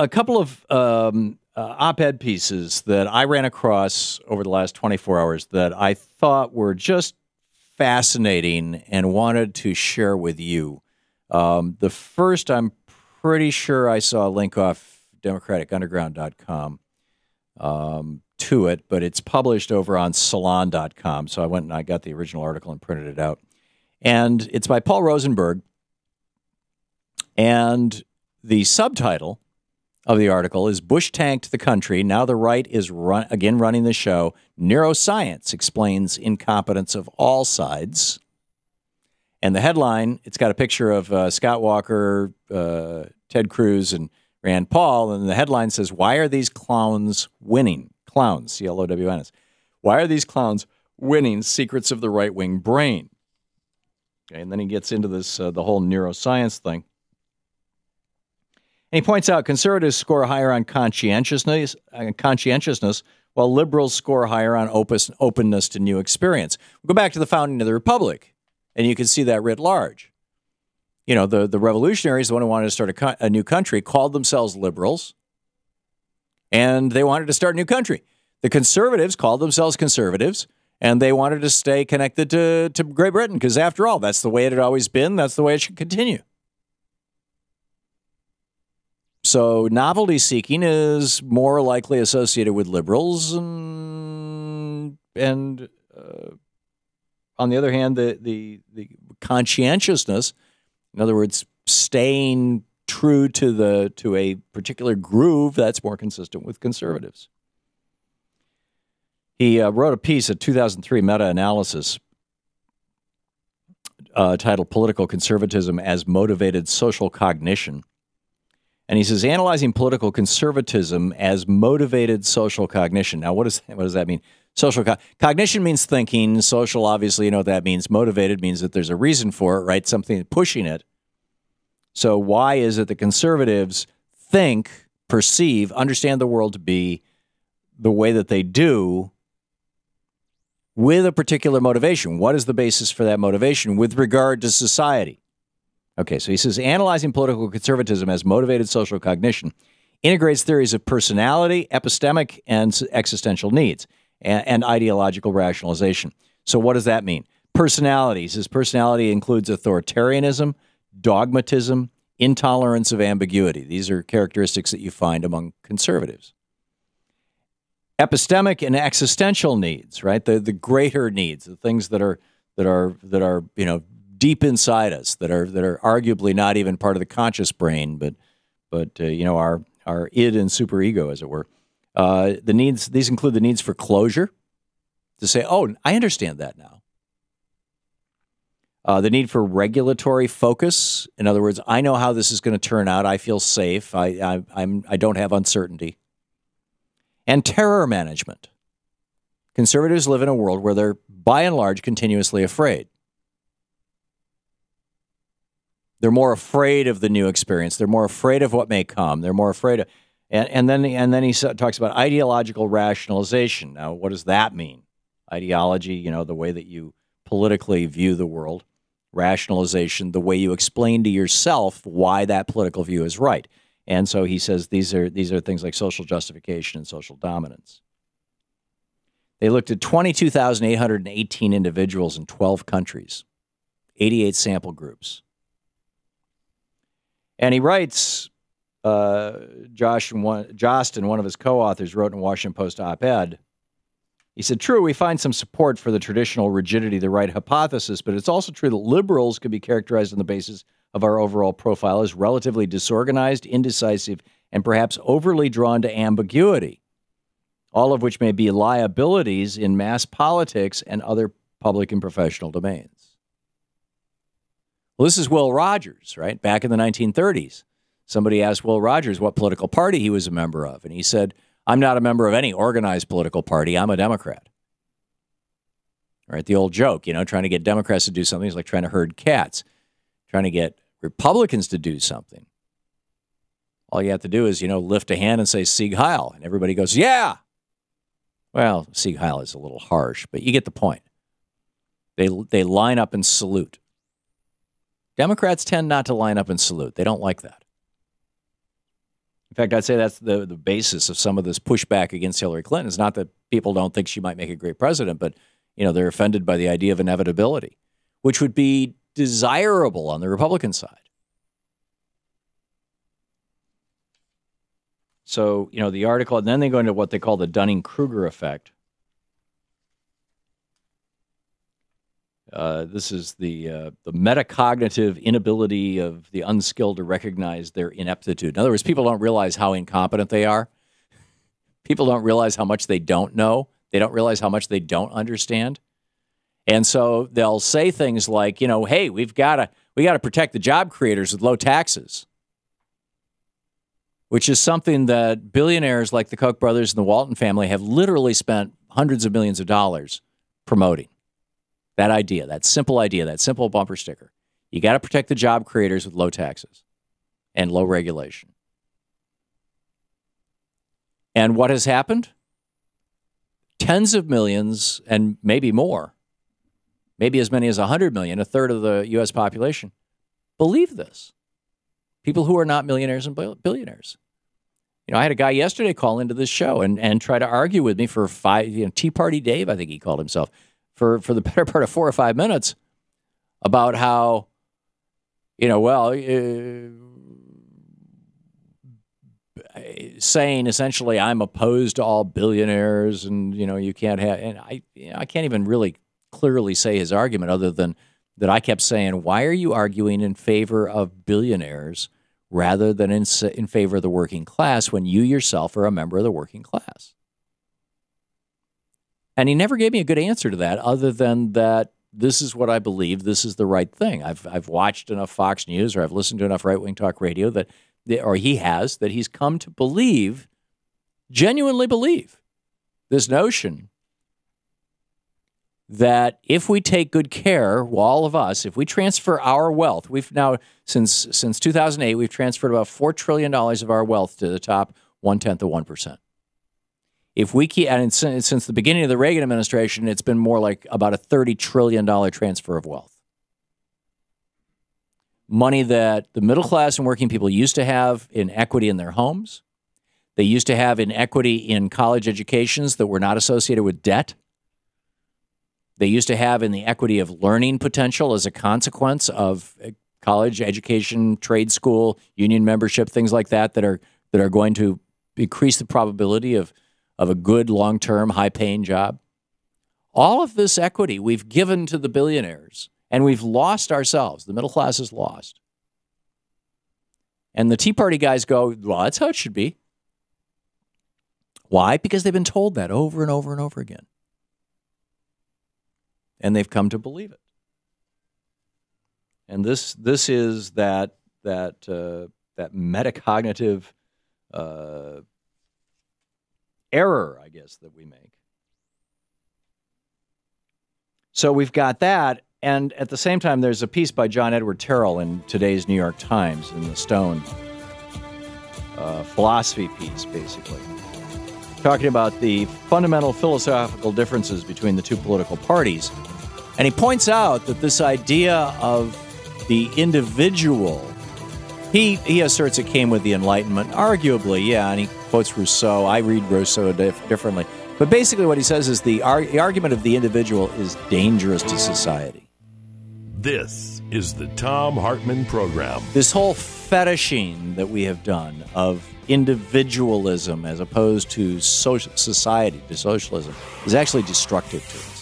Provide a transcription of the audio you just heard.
a couple of op-ed pieces that I ran across over the last 24 hours that I thought were just fascinating and wanted to share with you. The first, I'm pretty sure I saw a link off democraticulderground.com to it, but it's published over on salon.com. So I went and I got the original article and printed it out. And it's by Paul Rosenberg. And the subtitle of the article is Bush Tanked the Country. Now the right is again running the show. Neuroscience explains incompetence of all sides. And the headline, it's got a picture of Scott Walker, Ted Cruz, and Rand Paul. And the headline says, why are these clowns winning? Clowns, C-L-O-W-N-S. Why are these clowns winning? Secrets of the right-wing brain. Okay, and then he gets into this, the whole neuroscience thing. And he points out conservatives score higher on conscientiousness, while liberals score higher on openness to new experience. We'll go back to the founding of the Republic, and you can see that writ large. You know, the revolutionaries, the one who wanted to start a new country, called themselves liberals, and they wanted to start a new country. The conservatives called themselves conservatives, and they wanted to stay connected to Great Britain, because after all, that's the way it had always been. That's the way it should continue. So novelty seeking is more likely associated with liberals, and on the other hand, the conscientiousness, in other words, staying true to a particular groove, that's more consistent with conservatives. He wrote a piece, a 2003 meta-analysis titled "Political Conservatism as Motivated Social Cognition." And he says, analyzing political conservatism as motivated social cognition. Now, what does that mean? Social cognition means thinking. Social, obviously, you know what that means. Motivated means that there's a reason for it, right? Something pushing it. So why is it that conservatives think, perceive, understand the world to be the way that they do with a particular motivation? What is the basis for that motivation with regard to society? Okay, so he says, analyzing political conservatism as motivated social cognition integrates theories of personality, epistemic, and existential needs, and ideological rationalization. So what does that mean? Personality. He says personality includes authoritarianism, dogmatism, intolerance of ambiguity. These are characteristics that you find among conservatives. Epistemic and existential needs, right? The greater needs, the things that are you know, deep inside us, that are arguably not even part of the conscious brain, but you know, our id and superego, as it were. The needs, these include the needs for closure, to say, oh, I understand that now. The need for regulatory focus. In other words, I know how this is going to turn out. I feel safe. I don't have uncertainty. And terror management. Conservatives live in a world where they're, by and large, continuously afraid. They're more afraid of the new experience. They're more afraid of what may come. They're more afraid of, and then he talks about ideological rationalization. Now, what does that mean? Ideology, you know, the way that you politically view the world. Rationalization, the way you explain to yourself why that political view is right. And so he says these are things like social justification and social dominance. They looked at 22,818 individuals in 12 countries, 88 sample groups. And he writes, Jost and one of his co-authors wrote in a Washington Post op-ed, he said, true, we find some support for the traditional rigidity of the right hypothesis, but it's also true that liberals could be characterized on the basis of our overall profile as relatively disorganized, indecisive, and perhaps overly drawn to ambiguity, all of which may be liabilities in mass politics and other public and professional domains. Well, this is Will Rogers, right? Back in the 1930s, somebody asked Will Rogers what political party he was a member of, and he said, I'm not a member of any organized political party. I'm a Democrat. All right, the old joke, you know, trying to get Democrats to do something is like trying to herd cats. Trying to get Republicans to do something. All you have to do is, you know, lift a hand and say Sieg Heil, and everybody goes, yeah. Well, Sieg Heil is a little harsh, but you get the point. They line up and salute. Democrats tend not to line up and salute. They don't like that. In fact, I'd say that's the basis of some of this pushback against Hillary Clinton. It's not that people don't think she might make a great president, but they're offended by the idea of inevitability, which would be desirable on the Republican side. So, the article, and then they go into what they call the Dunning-Kruger effect. This is the metacognitive inability of the unskilled to recognize their ineptitude. In other words, people don't realize how incompetent they are. People don't realize how much they don't know. They don't realize how much they don't understand. And so they'll say things like, hey, we got to protect the job creators with low taxes, which is something that billionaires like the Koch brothers and the Walton family have literally spent hundreds of millions of dollars promoting. That idea, that simple bumper sticker. You got to protect the job creators with low taxes and low regulation. And what has happened? Tens of millions and maybe more, maybe as many as 100 million, a third of the U.S. population, believe this. People who are not millionaires and billionaires. I had a guy yesterday call into this show and try to argue with me for Tea Party Dave, I think he called himself, for the better part of 4 or 5 minutes about how, saying essentially I'm opposed to all billionaires and, you can't have, and I can't even really clearly say his argument other than that I kept saying, why are you arguing in favor of billionaires rather than in favor of the working class when you yourself are a member of the working class? And he never gave me a good answer to that other than that this is what I believe, this is the right thing. I've watched enough Fox News or I've listened to enough right-wing talk radio that he's come to believe, genuinely believe, this notion that if we take good care, all of us, if we transfer our wealth, we've now, since 2008, we've transferred about $4 trillion of our wealth to the top 1/10 of 1%. If we keep, and since the beginning of the Reagan administration, it's been more like about a $30 trillion transfer of wealth. Money that the middle class and working people used to have in equity in their homes. They used to have in equity in college educations that were not associated with debt. They used to have in the equity of learning potential as a consequence of college education, trade school, union membership, things like that that are going to increase the probability of a good, long-term, high-paying job. All of this equity we've given to the billionaires, and we've lost ourselves. The middle class is lost. And the Tea Party guys go, well, that's how it should be. Why? Because they've been told that over and over and over again. And they've come to believe it. And this is that metacognitive error, I guess, that we make. So we've got that, and at the same time, there's a piece by John Edward Terrell in today's New York Times, in the Stone philosophy piece, basically, talking about the fundamental philosophical differences between the two political parties. And he points out that this idea of the individual, he asserts it came with the Enlightenment, arguably, yeah, and he quotes Rousseau. I read Rousseau differently. But basically what he says is the argument of the individual is dangerous to society. This is the Thom Hartmann Program. This whole fetishing that we have done of individualism as opposed to society, to socialism, is actually destructive to us.